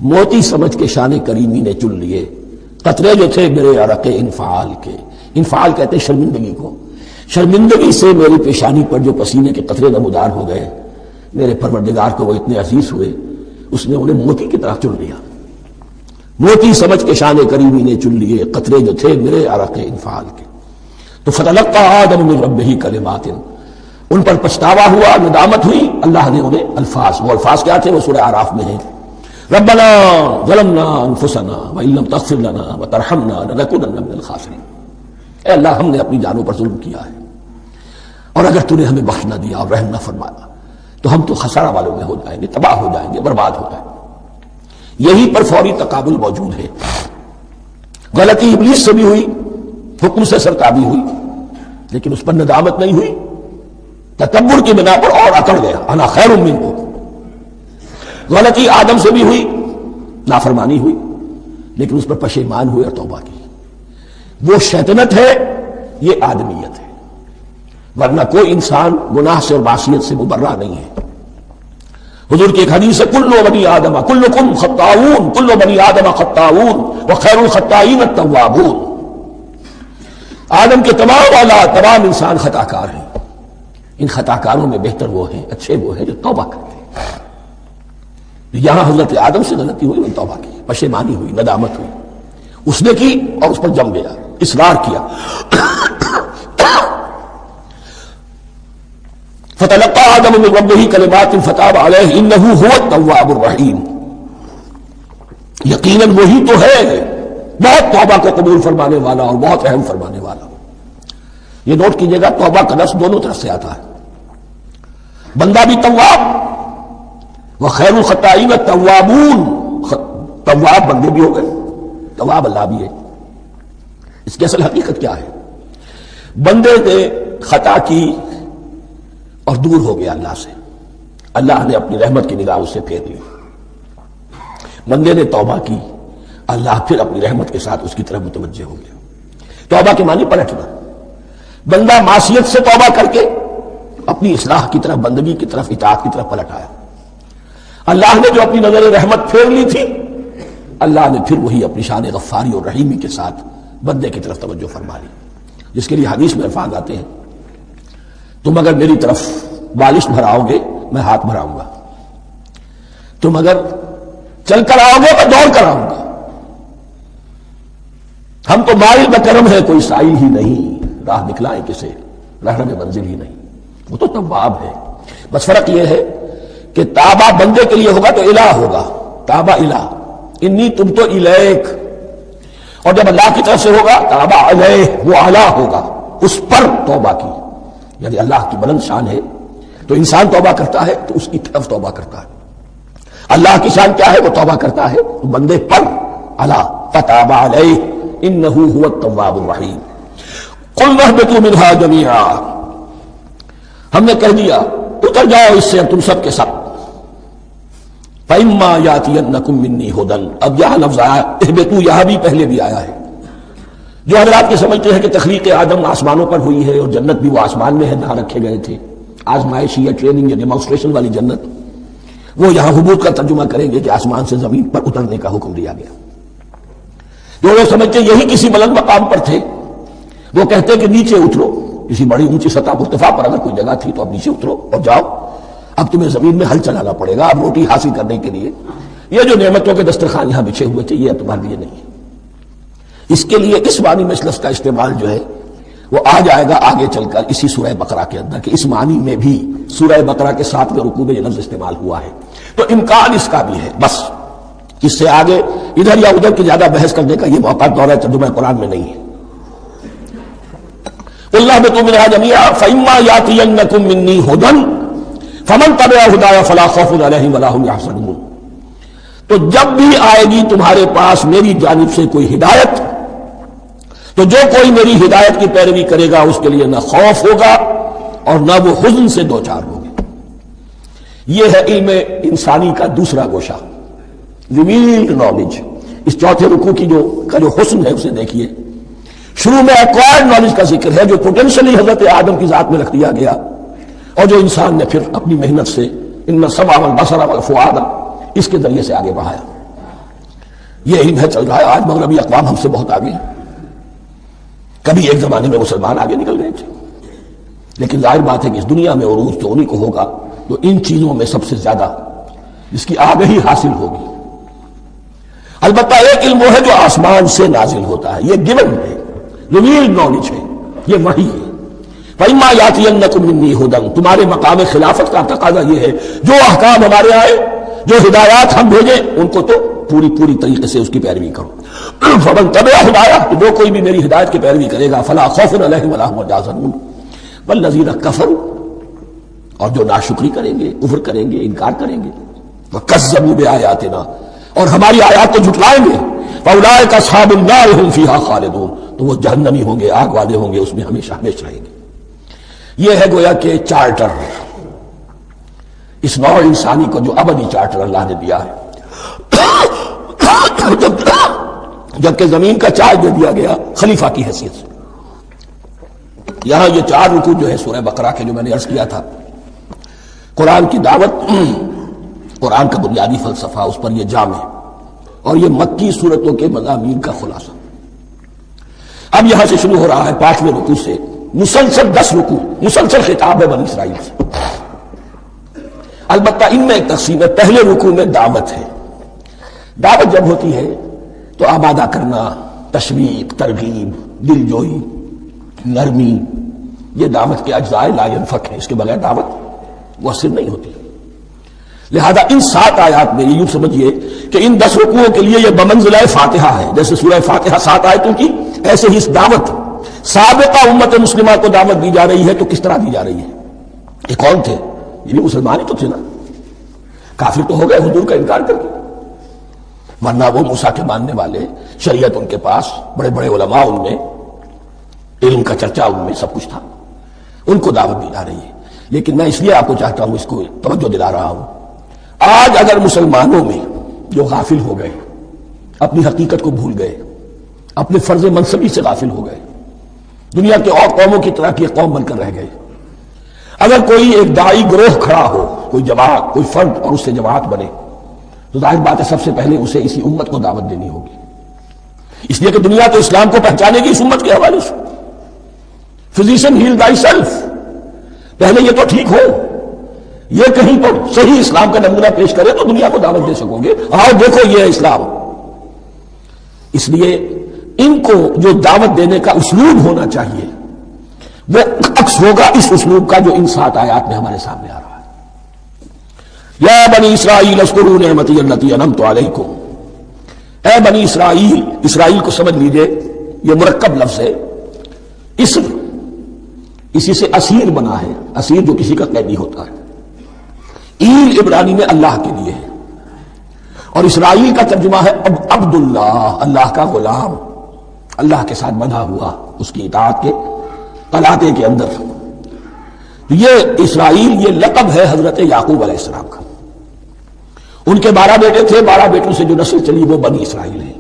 [SPEAKER 1] موتی سمجھ کے شان کریمی نے چن لیے قطرے جو تھے میرے عرق انفعال کے، انفعال کہتے ہیں شرمندگی کو، شرمندگی سے میری پیشانی پر جو پسینے کے قطرے نمودار ہو گئے، میرے پروردگار کو وہ اتنے عزیز ہوئے، اس نے انہیں موتی کی طرح چن لیا۔ موتی سمجھ کے شان کریمی نے چن لیے قطرے جو تھے میرے عرق انفعال کے، تو فتلقى آدم من ربہ کلمات، ان پر پچھتاوا ہوا، ندامت ہوئی، اللہ نے انہیں الفاظ، وہ الفاظ کیا تھے وہ سورہ اعراف میں ہیں، ربنا ظلمنا انفسنا وان لم تغفر لنا وترحمنا لنکونن من الخاسرین، اے اللہ ہم نے اپنی جانوں پر ظلم کیا ہے، اور اگر تو نے ہمیں بخش نہ دیا اور رحم نہ فرمایا تو ہم تو خسارہ والوں میں ہو جائیں گے، تباہ ہو جائیں گے، برباد ہو جائیں گے۔ یہی پر فوری تقابل موجود ہے۔ غلطی ابلیس سے بھی ہوئی، حکم سے سرتابی ہوئی، لیکن اس پر ندامت نہیں ہوئی، تکبر کی بنا پر اور اکڑ گیا، انا خیر منہ۔ غلطی آدم سے بھی ہوئی، نافرمانی ہوئی، لیکن اس پر پشیمان ہوئے اور توبہ کی۔ وہ شیطنت ہے، یہ آدمیت ہے، ورنہ کوئی انسان گناہ سے اور معصیت سے مبرہ نہیں ہے۔ حضور کی ایک حدیث ہے کل بنی آدم کلکم خطاؤون، کل بنی آدم خطاؤون وخیر الخطائین التوابون، آدم کے تمام اولاد، تمام انسان خطا کار ہیں، ان خطا کاروں میں بہتر وہ ہیں، اچھے وہ ہیں جو توبہ کرتے ہیں۔ یہاں حضرت آدم سے غلطی ہوئی، انہوں نے توبہ کی، پشیمانی ہوئی، ندامت ہوئی، اس نے کی اور اس پر جم گیا، اصرار کیا۔ فتلقى آدم من ربہ کلمات فتاب علیہ انہ هو التواب الرحیم، یقیناً وہی تو ہے بہت توبہ کو قبول فرمانے والا اور بہت رحم فرمانے والا۔ یہ نوٹ کیجئے گا، توبہ کا لفظ دونوں طرف سے آتا ہے، بندہ بھی تواب وخیر الخطائین التوابون، تواب بندے بھی ہو گئے، تواب اللہ بھی ہے۔ اس کی اصل حقیقت کیا ہے؟ بندے نے خطا کی اور دور ہو گیا اللہ سے، اللہ نے اپنی رحمت کی نگاہ اس سے پھیر لی۔ بندے نے توبہ کی، اللہ پھر اپنی رحمت کے ساتھ اس کی طرف متوجہ ہو گیا۔ توبہ کے معنی پلٹنا، بندہ معصیت سے توبہ کر کے اپنی اصلاح کی طرف، بندگی کی طرف، اطاعت کی طرف پلٹ آیا۔ اللہ نے جو اپنی نظر رحمت پھیر لی تھی اللہ نے پھر وہی اپنی شان غفاری اور رحیمی کے ساتھ بندے کی طرف توجہ فرما لی، جس کے لیے حدیث میں الفاظ آتے ہیں تم اگر میری طرف بالش بھراؤ گے میں ہاتھ بھراؤں گا، تم اگر چل کر آؤ گے میں دوڑ کر آؤں گا، ہم تو مائل بکرم ہے کوئی سائل ہی نہیں، راہ دکھلائیں کسے رہنے میں منزل ہی نہیں، وہ تو تواب ہے۔ بس فرق یہ ہے کہ تابا بندے کے لیے ہوگا تو الہ ہوگا، تابا الہ، انی تم تو الیک، اور جب اللہ کی طرف سے ہوگا تابا علیہ، وہ اعلیٰ ہوگا، اس پر توبہ کی، یعنی اللہ کی بلند شان ہے تو انسان توبہ کرتا ہے تو اس کی طرف توبہ کرتا ہے، اللہ کی شان کیا ہے وہ توبہ کرتا ہے تو بندے پر اعلیٰ، فتاب علیہ انہ هو التواب الرحیم۔ قلنا اهبطوا منها جميعا، ہم نے کہہ دیا اتر جاؤ اس سے تم سب کے سب، فَإِمَّا يَأْتِيَنَّكُم مِّنِّي هُدًى، اب یہاں لفظ آیا اہبطوا، یہاں بھی پہلے بھی آیا ہے۔ جو حضرات یہ سمجھتے ہیں کہ تخلیق آدم آسمانوں پر ہوئی ہے اور جنت بھی وہ آسمان میں ہے جہاں رکھے گئے تھے، آزمائشی یا ٹریننگ یا ڈیمانسٹریشن والی جنت، وہ یہاں حبوط کا ترجمہ کریں گے کہ آسمان سے زمین پر اترنے کا حکم دیا گیا۔ جو لوگ سمجھتے یہی کسی بلند مقام پر تھے وہ کہتے کہ نیچے اترو، کسی بڑی اونچی سطح مرتفع پر اگر کوئی جگہ تھی تو اب نیچے اترو اور جاؤ، اب تمہیں زمین میں ہل چلانا پڑے گا اب روٹی حاصل کرنے کے لیے، یہ جو نعمتوں کے دسترخوان یہاں بچھے ہوئے تھے یہ اب تمہارے لیے نہیں ہے۔ اس کے لیے اس معنی میں اس لفظ کا استعمال جو ہے وہ آ جائے گا آگے چل کر اسی سورہ بقرہ کے اندر، کہ اس معنی میں بھی سورہ بقرہ کے 7ویں رکوع میں یہ لفظ استعمال ہوا ہے، تو امکان اس کا بھی ہے۔ بس اس سے آگے ادھر یا ادھر کی زیادہ بحث کرنے کا یہ موقع دورہ ترجمہ قرآن میں نہیں ہے۔ قُلْ اهْبِطُوا مِنْهَا جَمِيعًا فَإِمَّا يَأْتِيَنَّكُم مِّنِّي هُدًى فَمَن تَبِعَ هُدَايَ فَلَا خَوْفٌ عَلَيْهِمْ وَلَا هُمْ يَحْزَنُونَ، تو جب بھی آئے گی تمہارے پاس میری جانب سے کوئی ہدایت تو جو کوئی میری ہدایت کی پیروی کرے گا اس کے لیے نہ خوف ہوگا اور نہ وہ حزن سے دوچار ہوگے۔ یہ ہے علم انسانی کا دوسرا گوشہ، ریویلڈ نالج۔ اس چوتھے رکوع کی جو حسن ہے اسے دیکھیے، شروع میں ایکوائرڈ نالج کا ذکر ہے جو پوٹینشلی حضرت آدم کی ذات میں رکھ دیا گیا اور جو انسان نے پھر اپنی محنت سے ان السمع والبصر والفؤاد اس کے ذریعے سے آگے بڑھایا۔ یہ علم ہے چل رہا ہے، آج مغربی اقوام ہم سے بہت آگے ہیں، کبھی ایک زمانے میں مسلمان آگے نکل گئے تھے، لیکن ظاہر بات ہے کہ اس دنیا میں عروج تو انہی کو ہوگا جو ان چیزوں میں سب سے زیادہ جس کی آگہی حاصل ہوگی۔ البتہ ایک علم وہ ہے جو آسمان سے نازل ہوتا ہے، یہ گیون ہے، ریویلڈ نالج ہے، یہ وحی ہے۔ فَإِمَّا يَأْتِيَنَّكُم مِّنِّي هُدًى، تمہارے مقام خلافت کا تقاضا یہ ہے جو احکام ہمارے آئے، جو ہدایات ہم بھیجیں ان کو تو پوری طریقے سے اس کی پیروی کرو۔ فَمَن تَبِعَ هُدَايَ، تو جو کوئی بھی میری ہدایت کی پیروی کرے گا فَلَا خَوْفٌ عَلَيْهِمْ وَلَا هُمْ يَحْزَنُونَ وَالَّذِينَ كَفَرُوا، اور جو ناشکری کریں گے، کفر کریں گے، انکار کریں گے، وَكَذَّبُوا بِآيَاتِنَا، اور ہماری آیات کو جھٹلائیں گے، فَأُولَٰئِكَ أَصْحَابُ النَّارِ هُمْ فِيهَا خَالِدُونَ، تو وہ جہنمی ہوں گے، آگ والے ہوں گے، اس میں ہمیشہ ہمیشہ رہیں گے۔ یہ ہے گویا کہ چارٹر، اس نوع انسانی کو جو ابدی چارٹر اللہ نے دیا ہے۔ جبکہ زمین کا چارج دے دیا گیا خلیفہ کی حیثیت سے۔ یہاں یہ 4 رکوع جو ہے سورہ بقرہ کے جو میں نے عرض کیا تھا، قرآن کی دعوت، قرآن کا بنیادی فلسفہ، اس پر یہ جام ہے، اور یہ مکی صورتوں کے مضامین کا خلاصہ۔ اب یہاں سے شروع ہو رہا ہے 5ویں رکوع سے مسلسل 10 رکوع، مسلسل خطاب ہے بنی اسرائیل سے۔ البتہ ان میں ایک تقسیم ہے، پہلے رکوع میں دعوت ہے۔ دعوت جب ہوتی ہے تو آبادہ کرنا، تشویق، ترغیب، دل جوئی، نرمی، یہ دعوت کے اجزاء لا ينفک ہے، اس کے بغیر دعوت مؤثر نہیں ہوتی۔ لہذا ان 7 آیات میں یہ یوں سمجھیے کہ ان 10 رکوعوں کے لیے یہ بمنزلہ فاتحہ ہے، جیسے سورہ فاتحہ 7 آیتوں کی، ایسے ہی اس دعوت سابقہ امت مسلمہ کو دعوت دی جا رہی ہے۔ تو کس طرح دی جا رہی ہے؟ یہ کون تھے؟ یہ بھی مسلمان ہی تو تھے نا، کافر تو ہو گئے حضور کا انکار کر کے، ورنہ وہ موسیٰ کے ماننے والے، شریعت ان کے پاس، بڑے بڑے علماء ان میں، علم کا چرچا ان میں سب کچھ تھا، ان کو دعوت دی جا رہی ہے۔ لیکن میں اس لیے آپ کو چاہتا ہوں، اس کو توجہ دلا رہا ہوں، آج اگر مسلمانوں میں جو غافل ہو گئے، اپنی حقیقت کو بھول گئے، اپنے فرض منصبی سے غافل ہو گئے، دنیا کے اور قوموں کی طرح کی ایک قوم بن کر رہ گئے، اگر کوئی ایک داعی گروہ کھڑا ہو، کوئی جماعت، کوئی فرد، اور اس سے جماعت بنے تو ظاہر بات ہے سب سے پہلے اسے اسی امت کو دعوت دینی ہوگی، اس لیے کہ دنیا تو اسلام کو پہچانے گی اس امت کے حوالے سے۔ فزیشین ہیل بائی سیلف، پہلے یہ تو ٹھیک ہو، یہ کہیں پر صحیح اسلام کا نمونہ پیش کرے تو دنیا کو دعوت دے سکو گے، آؤ دیکھو یہ ہے اسلام۔ اس لیے ان کو جو دعوت دینے کا اسلوب ہونا چاہیے وہ عکس ہوگا اس اسلوب کا جو ان 7 آیات میں ہمارے سامنے آ رہا ہے۔ یا بنی اسرائیل اذکروا نعمتی التی انعمت علیکم، اے بنی اسرائیل، اسرائیل کو سمجھ لیجئے یہ مرکب لفظ ہے، اسم اسی سے اسیر بنا ہے، اسیر جو کسی کا قیدی ہوتا ہے، ایل عبرانی میں اللہ کے لیے ہے، اور اسرائیل کا ترجمہ ہے عبداللہ، اللہ کا غلام، اللہ کے ساتھ بندھا ہوا اس کی اطاعت کے قلاتے کے اندر۔ یہ اسرائیل یہ لقب ہے حضرت یعقوب علیہ السلام کا، ان کے 12 بیٹے تھے، 12 بیٹوں سے جو نسل چلی وہ بنی اسرائیل ہے،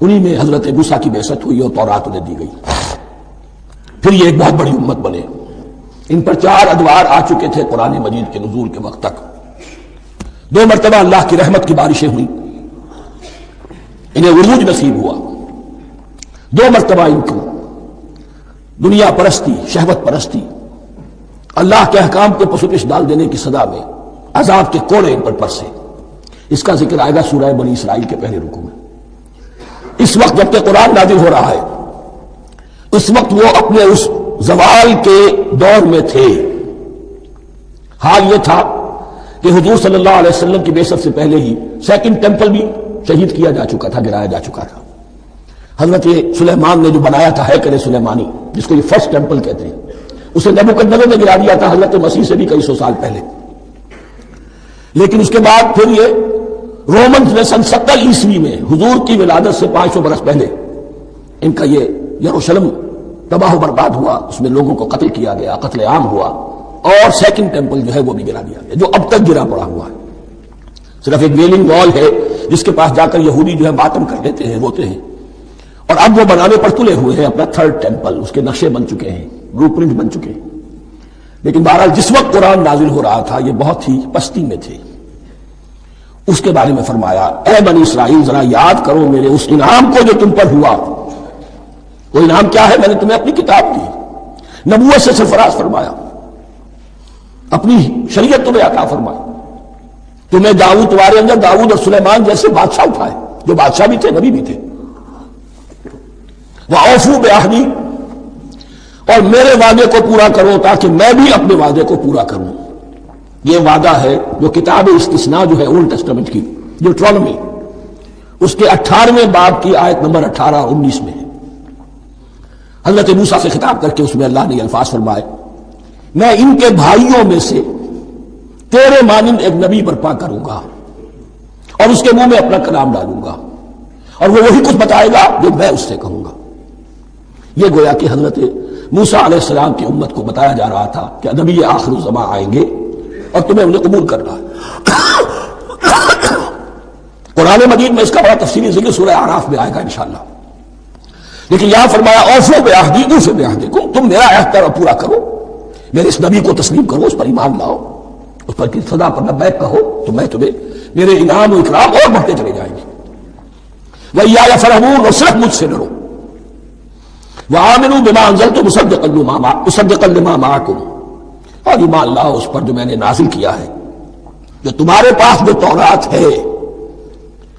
[SPEAKER 1] انہی میں حضرت موسیٰ کی بعثت ہوئی اور تورات انہیں دی گئی، پھر یہ ایک بہت بڑی امت بنے۔ ان پر 4 ادوار آ چکے تھے قرآن مجید کے نزول کے وقت تک، 2 مرتبہ اللہ کی رحمت کی بارشیں ہوئیں، انہیں عروج نصیب ہوا، 2 مرتبہ ان کو دنیا پرستی، شہوت پرستی، اللہ کے احکام کو پس و پیش ڈال دینے کی سزا میں عذاب کے کوڑے ان پر پرسے۔ اس کا ذکر آئے گا سورہ بنی اسرائیل کے پہلے رکوع میں۔ اس وقت جب کہ قرآن نازل ہو رہا ہے، اس وقت وہ اپنے اس زوال کے دور میں تھے۔ حال یہ تھا کہ حضور صلی اللہ علیہ وسلم کی بعثت سے پہلے ہی 2nd ٹیمپل بھی شہید کیا جا چکا تھا، گرایا جا چکا تھا۔ حضرت سلیمان نے جو بنایا تھا ہیکل سلیمانی، جس کو یہ 1st ٹیمپل کہتے ہیں، اسے نبوکدنضر نے گرا دیا تھا حضرت مسیح سے بھی کئی 100 سال پہلے۔ لیکن اس کے بعد پھر یہ رومنز نے سن 70 عیسوی میں حضور کی ولادت سے 500 برس پہلے ان کا یہ یروشلم تباہ و برباد ہوا، اس میں لوگوں کو قتل کیا گیا، قتل عام ہوا، اور 2nd ٹیمپل جو ہے وہ بھی گرا دیا گیا، جو اب تک گرا پڑا ہوا ہے۔ صرف ایک ویلنگ وال ہے جس کے پاس جا کر یہودی جو ہے ماتم کر لیتے ہیں، روتے ہیں، اور اب وہ بنانے پر تلے ہوئے ہیں اپنا 3rd ٹیمپل، اس کے نقشے بن چکے ہیں، بلو پرنٹ بن چکے ہیں۔ لیکن بہرحال جس وقت قرآن نازل ہو رہا تھا یہ بہت ہی پستی میں تھے۔ اس کے بارے میں فرمایا اے بنی اسرائیل ذرا یاد کرو میرے اس انعام کو جو تم پر ہوا۔ وہ انعام کیا ہے؟ میں نے تمہیں اپنی کتاب دی، نبوت سے سرفراز فرمایا، اپنی شریعت تمہیں عطا فرمائی، تمہیں داؤد، تمہارے اندر داؤد اور سلیمان جیسے بادشاہ اٹھائے جو بادشاہ بھی تھے، نبی بھی تھے۔ وَأَوْفُوا بِعَهْدِي، اور میرے وعدے کو پورا کرو تاکہ میں بھی اپنے وعدے کو پورا کروں۔ یہ وعدہ ہے جو کتاب استثناء جو ہے اولڈ ٹیسٹمنٹ کی، ڈیوٹرانومی، اس کے 18ویں باب کی آیت نمبر 18 اور 19 میں حضرت موسیٰ سے خطاب کر کے اس میں اللہ نے یہ الفاظ فرمائے، میں ان کے بھائیوں میں سے تیرے مانند ایک نبی برپا کروں گا اور اس کے منہ میں اپنا کلام ڈالوں گا، اور وہ وہی کچھ بتائے گا جو میں اس سے کہوں گا۔ یہ گویا کہ حضرت موسیٰ علیہ السلام کی امت کو بتایا جا رہا تھا کہ نبی آخر الزماں آئیں گے اور تمہیں انہیں قبول کرنا ہے۔ قرآن مجید میں اس کا بڑا تفصیلی ذکر سورہ اعراف میں آئے گا انشاءاللہ، لیکن یہاں فرمایا اوفوا بعہدی اوفوا بعہدکم، تم میرا عہد پورا کرو، میرے اس نبی کو تسلیم کرو، اس پر ایمان لاؤ، اس پر کی صدا پر لبیک کہو، تو میں تمہیں میرے انعام و اکرام اور بڑھتے چلے جائیں گے۔ وَإِيَّايَ فَارْهَبُونِ، اور صرف مجھ سے ڈرو۔ وَآمِنُوا بِمَا أَنزَلْتُ مُصَدِّقًا لِمَا مَعَكُمْ، اور ایمان لاؤ اس پر جو میں نے نازل کیا ہے، جو تمہارے پاس جو تورات ہے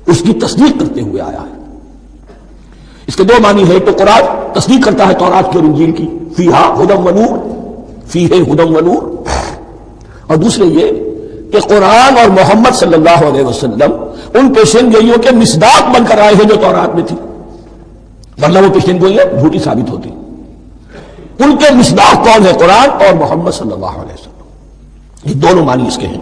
[SPEAKER 1] اس کی تصدیق کرتے ہوئے آیا ہے۔ اس کے 2 معنی ہے، تو قرآن تصدیق کرتا ہے تورات کی اور انجیل کی، فیہا ھدی ونور، فیہ ھدی ونور، اور دوسرے یہ کہ قرآن اور محمد صلی اللہ علیہ وسلم ان پیشین گوئیوں کے مصداق بن کر آئے ہیں جو تورات میں تھی، ورنہ وہ پیشین گوئیاں جھوٹی ثابت ہوتی۔ ان کے مصداق کون ہے؟ قرآن اور محمد صلی اللہ علیہ وسلم، یہ دونوں معنی اس کے ہیں۔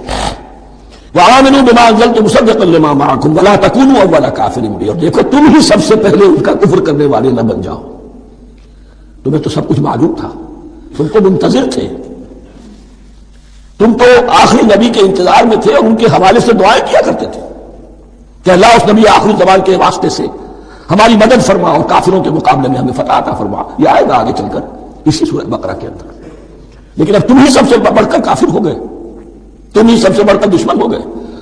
[SPEAKER 1] وَآمِنُوا بِمَا أَنزَلْتُ مُصَدِّقًا لِمَا مَعَكُمْ وَلَا تَكُونُوا أَوَّلَ كَافِرٍ بِهِ، اور دیکھو تم ہی سب سے پہلے ان کا کفر کرنے والے نہ بن جاؤ، تمہیں تو سب کچھ معلوم تھا، تم تو منتظر تھے، تم تو آخری نبی کے انتظار میں تھے اور ان کے حوالے سے دعائیں کیا کرتے تھے کہ اللہ اس نبی آخری زمان کے واسطے سے ہماری مدد فرما اور کافروں کے مقابلے میں ہمیں فتح عطا فرما۔ یہ آئے گا آگے چل کر اسی سورہ بقرہ کے اندر۔ لیکن اب تم ہی سب سے بڑھ کر کافر ہو گئے، تم ہی سب سے بڑھ کر دشمن ہو گئے،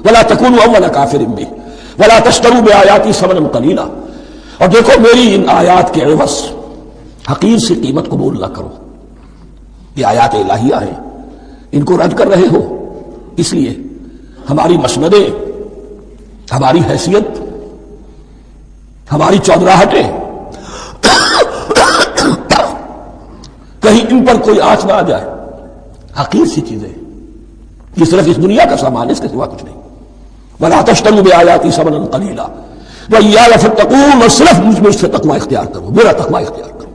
[SPEAKER 1] ولا تکونوا اول کافر بہ ولا تشتروا بآیاتی ثمنا قلیلا، اور دیکھو میری ان آیات کے عوض حقیر سی قیمت قبول نہ کرو. یہ آیات الہیہ ہیں، ان کو رد کر رہے ہو، اس لیے ہماری مسندیں، ہماری حیثیت، ہماری چودراہٹیں کہیں ان پر کوئی آنچ نہ آ جائے. حقیر سی چیزیں، یہ صرف اس دنیا کا سامان ہے، اس کے سوا کچھ نہیں. وَلَا تَشْتَرُوا بِآيَاتِي ثَمَنًا قَلِيلًا وَإِيَّايَ فَاتَّقُونِ، اور صرف مجھ سے تقوی اختیار کرو، میرا تقوی اختیار کرو.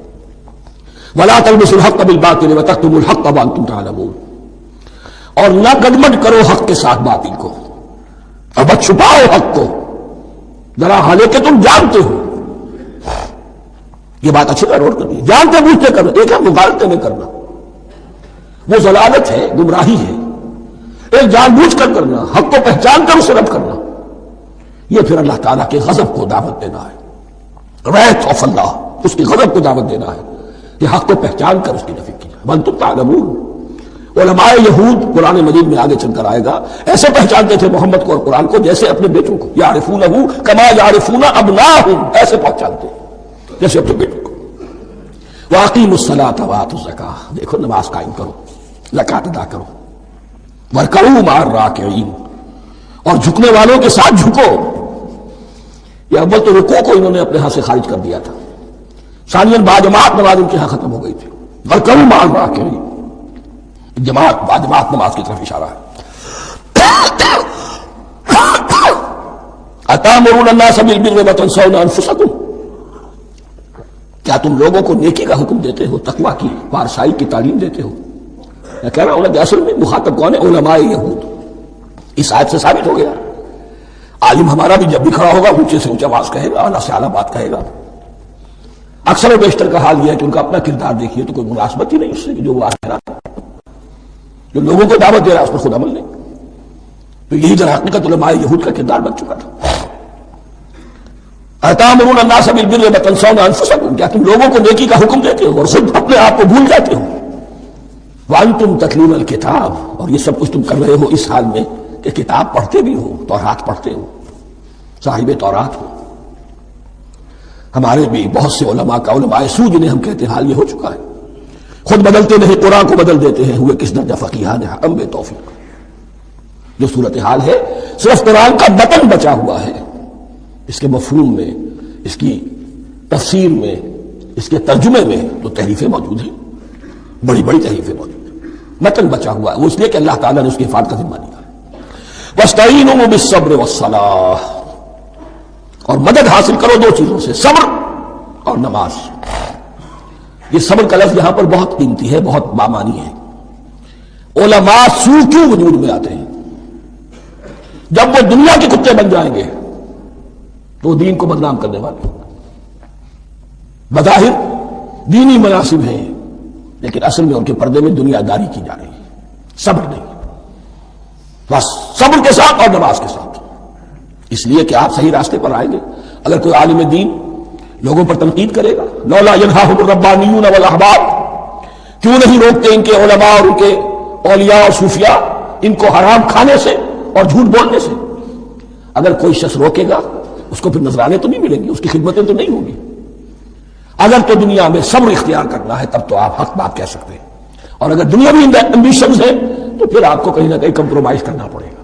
[SPEAKER 1] وَلَا تَلْبِسُوا الْحَقَّ بِالْبَاطِلِ وَتَكْتُمُوا الْحَقَّ وَأَنْتُمْ تَعْلَمُونَ، اور نہ گڈمڈ کرو حق کے ساتھ باطل کو، اور مت چھپاؤ حق کو، ذرا حالانکہ تم جانتے ہو. یہ بات اچھی طرح نوٹ کرنی ہے، جانتے بوجھتے کرنا، ایک ہے مغالطے میں کرنا، وہ ضلالت ہے، گمراہی ہے. ایک جان بوجھ کر کرنا، حق کو پہچان کر اسے رد کرنا، یہ پھر اللہ تعالیٰ کے غضب کو دعوت دینا ہے. wrath of اللہ، اس کی غضب کو دعوت دینا ہے کہ حق کو پہچان کر اس کی نفی کی جائے. وَأَنْتُمْ تَعْلَمُونَ، علماء یہود قرآن مجید میں آگے چل کر آئے گا، ایسے پہچانتے تھے محمد کو اور قرآن کو جیسے اپنے بیٹوں کو، یعرفونہ کما یعرفون ابناہم، ایسے پہچانتے جیسے اپنے بیٹوں کو. وَأَقِیمُوا الصَّلَاةَ وَآتُوا الزَّکَاةَ، دیکھو نماز قائم کرو، زکوٰۃ ادا کرو. وَارْكَعُوا مَعَ الرَّاكِعِينَ، اور جھکنے والوں کے ساتھ جھکو. یہ اول تو رکوع کو انہوں نے اپنے ہاں سے خارج کر دیا تھا، ثانیاً باجماعت نماز ان کے ہاں ختم ہو گئی تھی. وَارْكَعُوا مَعَ الرَّاكِعِينَ، جماعت باجماعت نماز کی طرف اشارہ ہے. أَتَأْمُرُونَ النَّاسَ بِالْبِرِّ وَتَنْسَوْنَ أَنفُسَكُمْ، کیا تم لوگوں کو نیکی کا حکم دیتے ہو، تقوی کی، پارسائی کی تعلیم دیتے ہو؟ میں کہہ رہا ہوں کہ اصل میں مخاطب کون ہے؟ علماء یہود. اس آیت سے ثابت ہو گیا عالم ہمارا بھی جب بھی کھڑا ہوگا اونچے سے اونچا بات کہے گا، اعلیٰ سے اعلیٰ بات کہے گا. اکثر و بیشتر کا حال یہ ہے کہ ان کا اپنا کردار دیکھیے تو کوئی مناسبت ہی نہیں اس سے کہ جو وہ آ رہا ہے، جو لوگوں کو دعوت دے رہا ہے اس پر خود عمل نہیں. تو یہی در حقیقت علماء یہود کا کردار بن چکا تھا. أَتَأْمُرُونَ النَّاسَ بِالْبِرِّ وَتَنْسَوْنَ أَنفُسَكُمْ، کیا تم لوگوں کو نیکی کا حکم دیتے ہو اور خود اپنے آپ کو بھول جاتے ہو. وَأَنْتُمْ تَتْلُونَ الْكِتَابَ، اور یہ سب کچھ تم کر رہے ہو اس حال میں کہ کتاب پڑھتے بھی ہو، تورات پڑھتے ہو، صاحب تورات ہو. ہمارے بھی بہت سے علماء کا، علماء سو جنہیں ہم کہتے ہیں، حال یہ ہو چکا ہے، خود بدلتے نہیں قرآن کو بدل دیتے ہیں. ہوئے کس درجہ فقیہان حکم بے توفیق. جو صورتحال ہے صرف قرآن کا متن بچا ہوا ہے، اس کے مفہوم میں، اس کی تفسیر میں، اس کے ترجمے میں تو تحریفیں موجود ہیں، بڑی بڑی تحریفیں موجود ہیں. متن بچا ہوا ہے، وہ اس لیے کہ اللہ تعالیٰ نے اس کی حفاظت کا ذمہ لیا ہے. وَاسْتَعِینُوا بِالصَّبْرِ وَالصَّلَاةِ، اور مدد حاصل کرو دو چیزوں سے، صبر اور نماز. یہ صبر کا لفظ یہاں پر بہت قیمتی ہے، بہت بامانی ہے. علماء سو کیوں وجود میں آتے ہیں؟ جب وہ دنیا کے کتے بن جائیں گے تو دین کو بدنام کرنے والے. بظاہر دینی مناسب ہیں لیکن اصل میں ان کے پردے میں دنیا داری کی جا رہی ہے، صبر نہیں. بس صبر کے ساتھ اور نماز کے ساتھ، اس لیے کہ آپ صحیح راستے پر آئیں گے. اگر کوئی عالم دین لوگوں پر تنقید کرے گا، لولا ینہاہم الربانیون والاحبار، کیوں نہیں روکتے ان کے علماء اور ان کے اولیاء اور صوفیاء ان کو حرام کھانے سے اور جھوٹ بولنے سے. اگر کوئی شخص روکے گا اس کو پھر نذرانے تو نہیں ملیں گی، اس کی خدمتیں تو نہیں ہوگی. اگر تو دنیا میں صبر اختیار کرنا ہے تب تو آپ حق بات کہہ سکتے ہیں، اور اگر دنیاوی ایمبیشنز ہیں تو پھر آپ کو کہیں نہ کہیں کمپرومائز کرنا پڑے گا.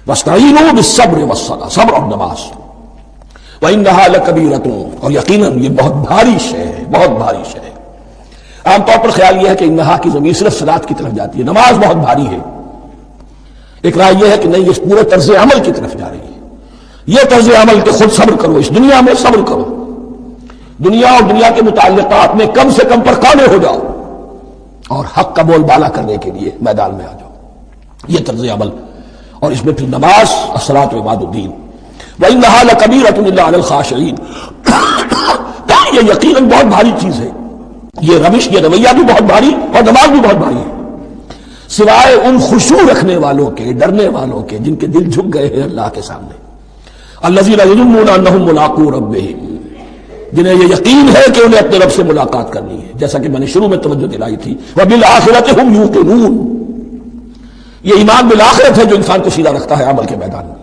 [SPEAKER 1] وَاسْتَعِینُوا بِالصَّبْرِ وَالصَّلَاةِ، صبر اور نماز. وَإِنَّهَا لَكَبِیرَةٌ، اور یقیناً یہ بہت بھاری شے ہے، بہت بھاری شے ہے. عام طور پر خیال یہ ہے کہ انہا کی ضمیر صرف صلاۃ کی طرف جاتی ہے، نماز بہت بھاری ہے. ایک رائے یہ ہے کہ نہیں، یہ پورے طرز عمل کی طرف جا رہی ہے. یہ طرز عمل کہ خود صبر کرو، اس دنیا میں صبر کرو، دنیا اور دنیا کے متعلقات میں کم سے کم پر قانے ہو جاؤ اور حق کا بول بالا کرنے کے لیے میدان میں آ جاؤ. یہ طرز عمل، اور اس میں پھر نماز، الصلاۃ و عماد الدین. وَإِنَّهَا لَكَبِیرَةٌ إِلَّا عَلَى الْخَاشِعِینَ، یہ یقیناً بہت بھاری چیز ہے. یہ روش، یہ رویہ بھی بہت بھاری اور نماز بھی بہت بھاری ہے، سوائے ان خشوع رکھنے والوں کے، ڈرنے والوں کے جن کے دل جھک گئے ہیں اللہ کے سامنے. الذین یظنون انہم ملاقو ربہم، جنہیں یہ یقین ہے کہ انہیں اپنے رب سے ملاقات کرنی ہے، جیسا کہ میں نے شروع میں توجہ دلائی تھی. وبالآخرۃ ہم یوقنون، یہ ایمان بالآخرت ہے جو انسان کو سیدھا رکھتا ہے عمل کے میدان میں.